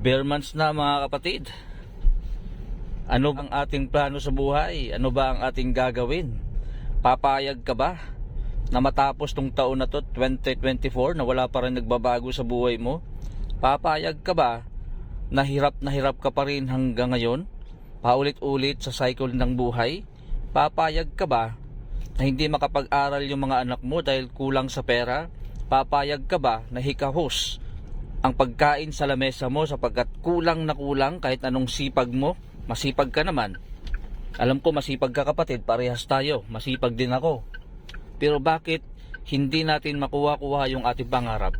Bare months na mga kapatid. Ano bang ating plano sa buhay? Ano ba ang ating gagawin? Papayag ka ba na matapos tong taon na to, 2024, na wala pa rin nagbabago sa buhay mo? Papayag ka ba na hirap ka pa rin hanggang ngayon? Paulit-ulit sa cycle ng buhay? Papayag ka ba na hindi makapag-aral yung mga anak mo dahil kulang sa pera? Papayag ka ba na hikahos ang pagkain sa lamesa mo sapagkat kulang na kulang kahit anong sipag mo? Masipag ka naman. Alam ko masipag ka kapatid, parehas tayo. Masipag din ako. Pero bakit hindi natin makuha-kuha yung ating pangarap?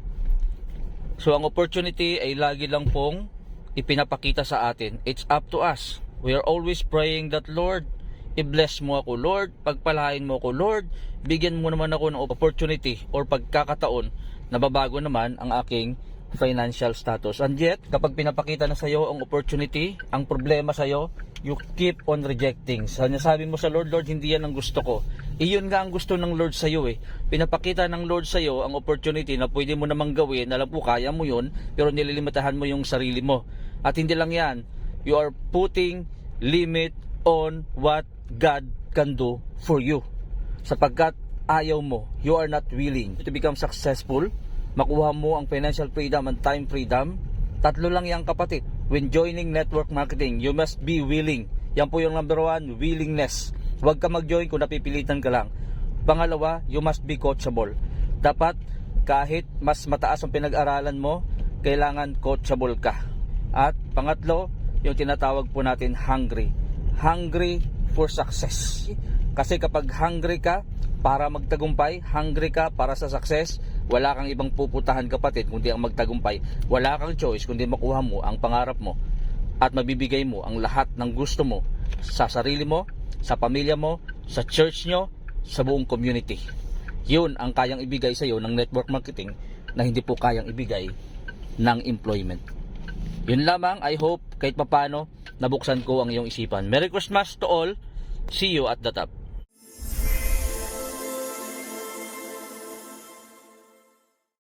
So ang opportunity ay lagi lang pong ipinapakita sa atin. It's up to us. We are always praying that Lord, i-bless mo ako Lord, pagpalain mo ako Lord, bigyan mo naman ako ng opportunity or pagkakataon na babago naman ang aking financial status. And yet, kapag pinapakita na sa iyo ang opportunity, ang problema sa iyo, you keep on rejecting. Sabi mo sa Lord, Lord, hindi yan ang gusto ko. Iyon nga ang gusto ng Lord sa iyo eh. Pinapakita ng Lord sa iyo ang opportunity na pwede mo namang gawin. Alam ko, kaya mo yun, pero nililimitahan mo yung sarili mo. At hindi lang yan, you are putting limit on what God can do for you. Sapagkat ayaw mo, you are not willing to become successful, makuha mo ang financial freedom and time freedom. Tatlo lang yan kapatid. When joining network marketing, you must be willing. Yan po yung number one, willingness. Huwag ka mag-join kung napipilitan ka lang. Pangalawa, you must be coachable. Dapat kahit mas mataas ang pinag-aralan mo, kailangan coachable ka. At pangatlo, yung tinatawag po natin hungry. Hungry for success. Kasi kapag hungry ka para magtagumpay, hungry ka para sa success, wala kang ibang puputahan kapatid kundi ang magtagumpay. Wala kang choice kundi makuha mo ang pangarap mo at mabibigay mo ang lahat ng gusto mo sa sarili mo, sa pamilya mo, sa church nyo, sa buong community. Yun ang kayang ibigay sa iyo ng network marketing na hindi po kayang ibigay ng employment. Yun lamang. I hope kahit papano nabuksan ko ang iyong isipan. Merry Christmas to all. See you at the top.